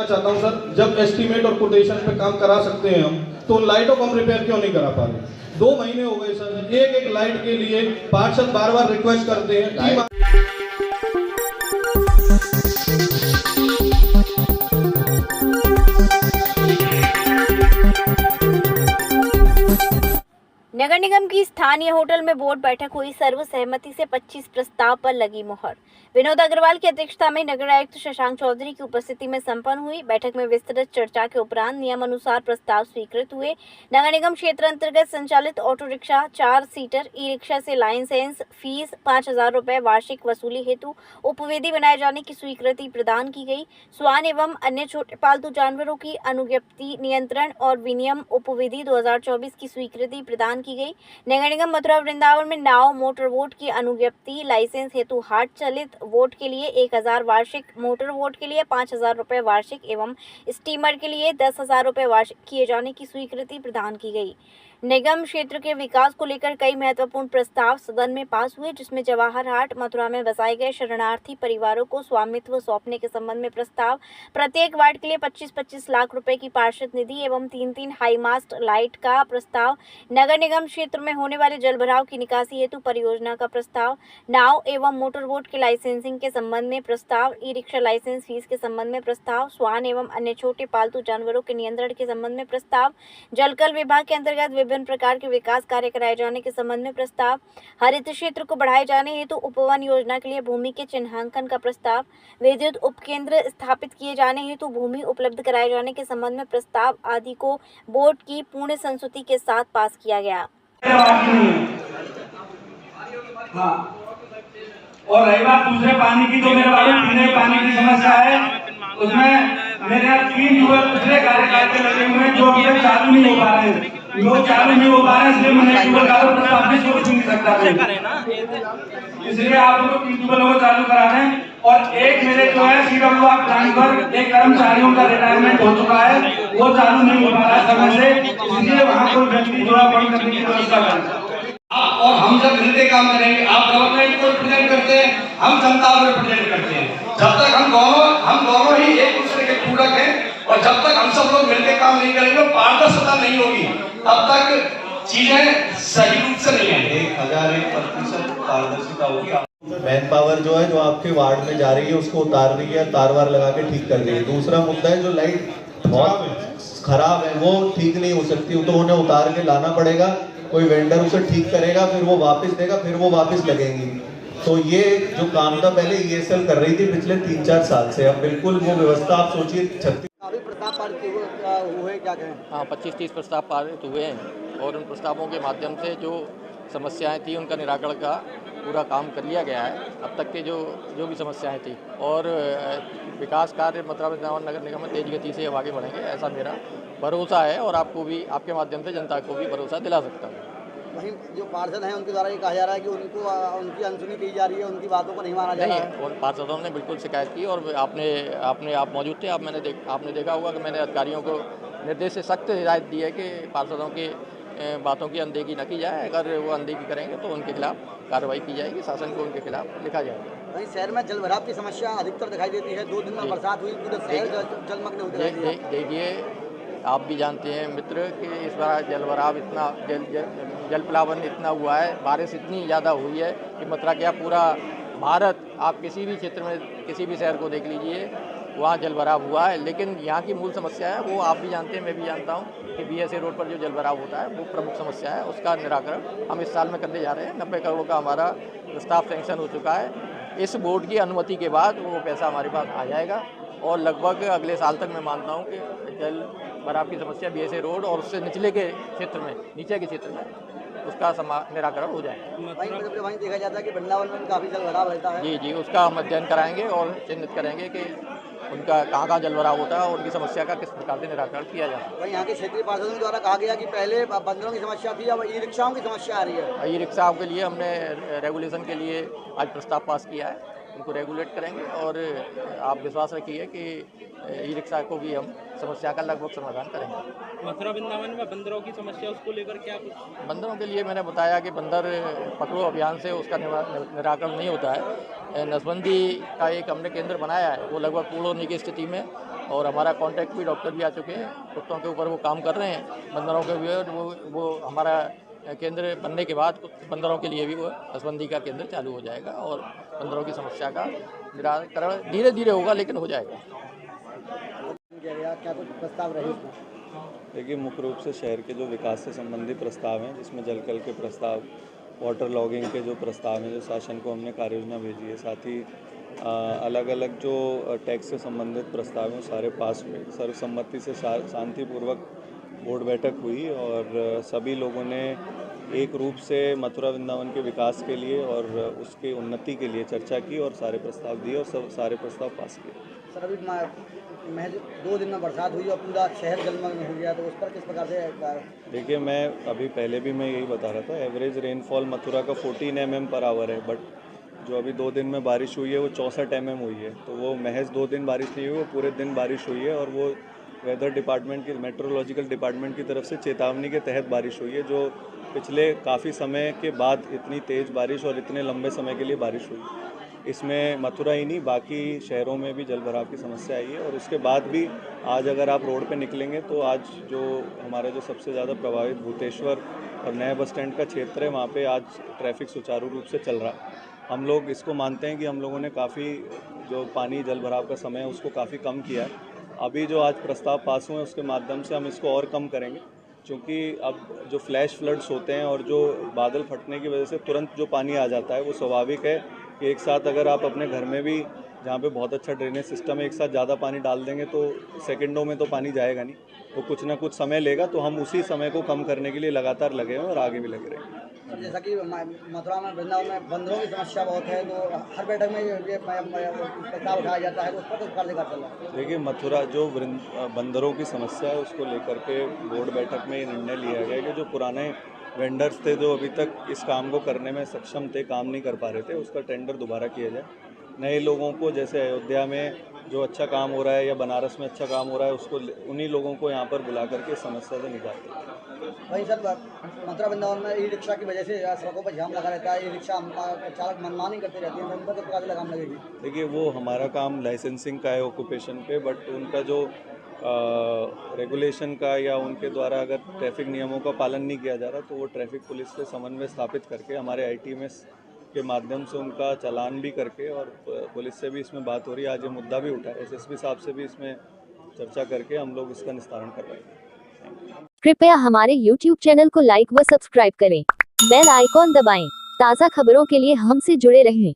मैं चाहता हूँ सर, जब एस्टीमेट और कोटेशन पे काम करा सकते हैं हम, तो उन लाइटों को हम रिपेयर क्यों नहीं करा पा रहे? 2 महीने हो गए सर, एक लाइट के लिए पार्षद बार बार रिक्वेस्ट करते हैं। नगर निगम की स्थानीय होटल में बोर्ड बैठक हुई। सर्वसहमति से 25 प्रस्ताव पर लगी मुहर। विनोद अग्रवाल की अध्यक्षता में नगर आयुक्त शशांक चौधरी की उपस्थिति में संपन्न हुई। बैठक में विस्तृत चर्चा के उपरांत नियमानुसार प्रस्ताव स्वीकृत हुए। नगर निगम क्षेत्र अंतर्गत संचालित auto rickshaw, 4 seater e rickshaw से लाइसेंस फीस 5,000 रुपए वार्षिक वसूली हेतु उपविधि बनाए जाने की स्वीकृति प्रदान की गई। स्वान एवं अन्य छोटे पालतू जानवरों की अनुज्ञप्ति नियंत्रण और विनियम उपविधि 2024 की स्वीकृति प्रदान की गई। नगर निगम मथुरा वृंदावन में नाव मोटर वोट की अनुज्ञप्ति लाइसेंस हेतु हाट चलित वोट के लिए 1,000 वार्षिक, मोटर वोट के लिए 5,000 रुपए वार्षिक एवं स्टीमर के लिए 10,000 रुपए वार्षिक किए जाने की स्वीकृति प्रदान की गई। निगम क्षेत्र के विकास को लेकर कई महत्वपूर्ण प्रस्ताव सदन में पास हुए, जिसमें जवाहर हाट मथुरा में बसाए गए शरणार्थी परिवारों को स्वामित्व सौंपने के संबंध में प्रस्ताव, प्रत्येक वार्ड के लिए 25-25 लाख रुपए की पार्षद निधि एवं 3-3 हाई मास्ट लाइट का प्रस्ताव, नगर निगम क्षेत्र में होने वाले जलभराव की निकासी हेतु परियोजना का प्रस्ताव, नाव एवं मोटर बोट के लाइसेंसिंग के संबंध में प्रस्ताव, ई रिक्शा लाइसेंस फीस के संबंध में प्रस्ताव, स्वान एवं अन्य छोटे पालतू जानवरों के नियंत्रण के संबंध में प्रस्ताव, जलकल विभाग के अंतर्गत विभिन्न प्रकार के विकास कार्य कराए जाने के संबंध में प्रस्ताव, हरित क्षेत्र को बढ़ाए जाने हेतु उपवन योजना के लिए भूमि के चिन्हांकन का प्रस्ताव, विद्युत उपकेंद्र स्थापित किए जाने हेतु भूमि उपलब्ध कराए जाने के संबंध में प्रस्ताव आदि को बोर्ड की पूर्ण संस्तुति के साथ पास किया गया। हाँ। और रही बात दूसरे पानी की, तो मेरे बारे पीने पानी की समस्या है, उसमें मेरे यहाँ 3 ट्यूबवेल पिछले कार्यकाल के लगे हुए हैं जो अभी चालू नहीं हो पा रहे हैं। लोग चालू नहीं हो पा रहे हैं, इसलिए मैंने ट्यूबवेल का प्रस्ताव भी सोच नहीं सकता था। इसलिए आप लोग 3 ट्यूबवेल को चालू करा दें। और एक मेरे जो है CWR प्लान पर एक कर्मचारियों का रिटायरमेंट हो चुका है, वो चालू नहीं हो पा रहा है समय से, इसलिए वहाँ कोई व्यक्ति थोड़ा बंद करने की व्यवस्था करें। और हम जब मिलकर काम करेंगे, आप गवर्नमेंट को रिप्रेजेंट करते हैं, हम जनता को रिप्रेजेंट करते हैं। जब तक हम दोनों ही एक दूसरे के पूरक हैं, और जब तक हम सब लोग मिलकर काम नहीं करेंगे, पारदर्शिता नहीं होगी, तब तक चीजें सही रूप से नहीं आएंगी। 1001% पारदर्शिता होगी। मैन पावर जो है, जो आपके वार्ड में जा रही है, उसको उतार रही है, तार वार लगा के ठीक कर रही है। दूसरा मुद्दा है जो लाइट बहुत खराब है, वो ठीक नहीं हो सकती, तो उन्हें उतार के लाना पड़ेगा, कोई वेंडर उसे ठीक करेगा, फिर वो वापस देगा, फिर वो वापस लगेंगी। तो ये जो काम था पहले ESL कर रही थी पिछले 3-4 साल से, अब बिल्कुल वो व्यवस्था आप सोचिए 36 प्रस्ताव पारित हुए, क्या कहें? हाँ, 25-30 प्रस्ताव पारित हुए हैं और उन प्रस्तावों के माध्यम से जो समस्याएं थी उनका निराकरण का पूरा काम कर लिया गया है। अब तक के जो भी समस्याएं थी, और विकास कार्य मथुरा वृंदावन नगर निगम में तेज गति से अब आगे बढ़ेंगे, ऐसा मेरा भरोसा है, और आपको भी, आपके माध्यम से जनता को भी भरोसा दिला सकता हूँ। वहीं जो पार्षद हैं उनके द्वारा ये कहा जा रहा है कि उनकी अनसुनी की जा रही है, उनकी बातों को नहीं माना जा रहा है। और पार्षदों ने बिल्कुल शिकायत की, और आप मौजूद थे, आपने देखा होगा कि मैंने अधिकारियों को निर्देश से सख्त हिदायत दी है कि पार्षदों की बातों की अनदेखी न की जाए। अगर वो अनदेखी करेंगे तो उनके खिलाफ कार्रवाई की जाएगी, शासन को उनके खिलाफ लिखा जाएगा। वहीं शहर में जलभराव की समस्या अधिकतर दिखाई देती है। 2 दिन में बरसात हुई, पूरे शहर जलमग्न हो गया। देखिए, आप भी जानते हैं मित्र कि इस बार जलभराव इतना जल प्लावन इतना हुआ है, बारिश इतनी ज़्यादा हुई है कि मथुरा क्या पूरा भारत, आप किसी भी क्षेत्र में किसी भी शहर को देख लीजिए, वहाँ जलभराव हुआ है। लेकिन यहाँ की मूल समस्या है, वो आप भी जानते हैं, मैं भी जानता हूँ कि BSA रोड पर जो जलभराव होता है वो प्रमुख समस्या है। उसका निराकरण हम इस साल में करने जा रहे हैं। 90 करोड़ का हमारा प्रस्ताव सैंक्शन हो चुका है। इस बोर्ड की अनुमति के बाद वो पैसा हमारे पास आ जाएगा, और लगभग अगले साल तक मैं मानता हूँ कि जल भराव की समस्या BSA रोड और उससे निचले के क्षेत्र में, नीचे के क्षेत्र में उसका निराकरण हो जाएगा। वहीं देखा जाता है कि वृंदावन में काफ़ी जलभराव रहता है। जी, उसका हम अध्ययन कराएंगे और चिन्हित करेंगे कि उनका कहाँ जलभराव होता है और उनकी समस्या का किस प्रकार से निराकरण किया जाता है। वहीं यहाँ के क्षेत्रीय पार्षदों द्वारा कहा गया कि पहले बंदरों की समस्या थी, अब ई-रिक्शाओं की समस्या आ रही है। ई-रिक्शाओं के लिए हमने रेगुलेशन के लिए आज प्रस्ताव पास किया है, उनको रेगुलेट करेंगे, और आप विश्वास रखिए कि ई-रिक्शा को भी हम समस्या का लगभग समाधान करेंगे। मथुरा वृंदावन में बंदरों की समस्या, उसको लेकर क्या कुछ? बंदरों के लिए मैंने बताया कि बंदर पकड़ो अभियान से उसका निराकरण नहीं होता है। नसबंदी का एक हमने केंद्र बनाया है, वो लगभग पूर्ण होने की स्थिति में, और हमारा कॉन्टैक्ट भी डॉक्टर भी आ चुके हैं, कुत्तों के ऊपर वो काम कर रहे हैं। बंदरों के भी वो हमारा केंद्र बनने के बाद बंदरों के लिए भी वो नसबंदी का केंद्र चालू हो जाएगा और बंदरों की समस्या का निराकरण धीरे धीरे होगा, लेकिन हो जाएगा। क्या कुछ प्रस्ताव रहे? देखिए, मुख्य रूप से शहर के जो विकास से संबंधित प्रस्ताव हैं, जिसमें जलकल के प्रस्ताव, वाटर लॉगिंग के जो प्रस्ताव हैं, जो शासन को हमने कार्य योजना भेजी है, साथ ही अलग अलग जो टैक्स से संबंधित प्रस्ताव हैं सारे पास हुए। सर्वसम्मति से शांतिपूर्वक बोर्ड बैठक हुई और सभी लोगों ने एक रूप से मथुरा वृंदावन के विकास के लिए और उसके उन्नति के लिए चर्चा की और सारे प्रस्ताव दिए और सारे प्रस्ताव पास किए। सर, अभी महज 2 दिन में बरसात हुई और पूरा शहर जलमग्न हो गया, तो उस पर किस प्रकार से? देखिए, मैं अभी पहले भी मैं यही बता रहा था, एवरेज रेनफॉल मथुरा का 14 mm पर आवर है, बट जो अभी 2 दिन में बारिश हुई है वो 64 mm हुई है। तो वो महज 2 दिन बारिश नहीं हुई, वो पूरे दिन बारिश हुई है और वो वेदर डिपार्टमेंट की, मेट्रोलॉजिकल डिपार्टमेंट की तरफ से चेतावनी के तहत बारिश हुई है, जो पिछले काफ़ी समय के बाद इतनी तेज़ बारिश और इतने लंबे समय के लिए बारिश हुई। इसमें मथुरा ही नहीं, बाकी शहरों में भी जल भराव की समस्या आई है और उसके बाद भी आज अगर आप रोड पे निकलेंगे तो आज जो हमारा जो सबसे ज़्यादा प्रभावित भूतेश्वर और नया बस स्टैंड का क्षेत्र है, वहाँ पे आज ट्रैफिक सुचारू रूप से चल रहा है। हम लोग इसको मानते हैं कि हम लोगों ने काफ़ी जो पानी जल भराव का समय है उसको काफ़ी कम किया है। अभी जो आज प्रस्ताव पास हुए हैं उसके माध्यम से हम इसको और कम करेंगे, क्योंकि अब जो फ्लैश फ्लड्स होते हैं और जो बादल फटने की वजह से तुरंत जो पानी आ जाता है वो स्वाभाविक है कि एक साथ अगर आप अपने घर में भी, जहाँ पे बहुत अच्छा ड्रेनेज सिस्टम है, एक साथ ज़्यादा पानी डाल देंगे तो सेकंडों में तो पानी जाएगा नहीं, तो कुछ ना कुछ समय लेगा। तो हम उसी समय को कम करने के लिए लगातार लगे हैं और आगे भी लगे रहेंगे। जैसा कि मथुरा में, वृंदावन में बंदरों की समस्या बहुत है, तो हर बैठक में ये प्रस्ताव उठाया जाता है, तो उस पर किस प्रकार से चल रहा है? देखिए, मथुरा जो बंदरों की समस्या है उसको लेकर के बोर्ड बैठक में ये निर्णय लिया गया कि जो पुराने वेंडर्स थे जो अभी तक इस काम को करने में सक्षम थे, काम नहीं कर पा रहे थे, उसका टेंडर दोबारा किया जाए। नए लोगों को, जैसे अयोध्या में जो अच्छा काम हो रहा है या बनारस में अच्छा काम हो रहा है, उसको उन्हीं लोगों को यहाँ पर बुला करके समस्या से निकालते हैं। वहीं सर, मथुरा वृंदावन में ई रिक्शा की वजह से सड़कों पर जाम लगा रहता है, ई रिक्शा चालक मनमानी करते रहते हैं, तो उन पर किस प्रकार से लगाम लगेगी? देखिए, वो हमारा काम लाइसेंसिंग का है ऑक्यूपेशन पे, बट उनका जो रेगुलेशन का या उनके द्वारा अगर ट्रैफिक नियमों का पालन नहीं किया जा रहा तो वो ट्रैफिक पुलिस से समन्वय स्थापित करके हमारे ITMS के माध्यम से उनका चालान भी करके, और पुलिस से भी इसमें बात हो रही है। आज ये मुद्दा भी उठा है, SSP साहब से भी इसमें चर्चा करके हम लोग इसका निस्तारण कर रहे हैं। कृपया हमारे YouTube चैनल को लाइक व सब्सक्राइब करें, बेल आइकॉन दबाएं, ताज़ा खबरों के लिए हमसे जुड़े रहें।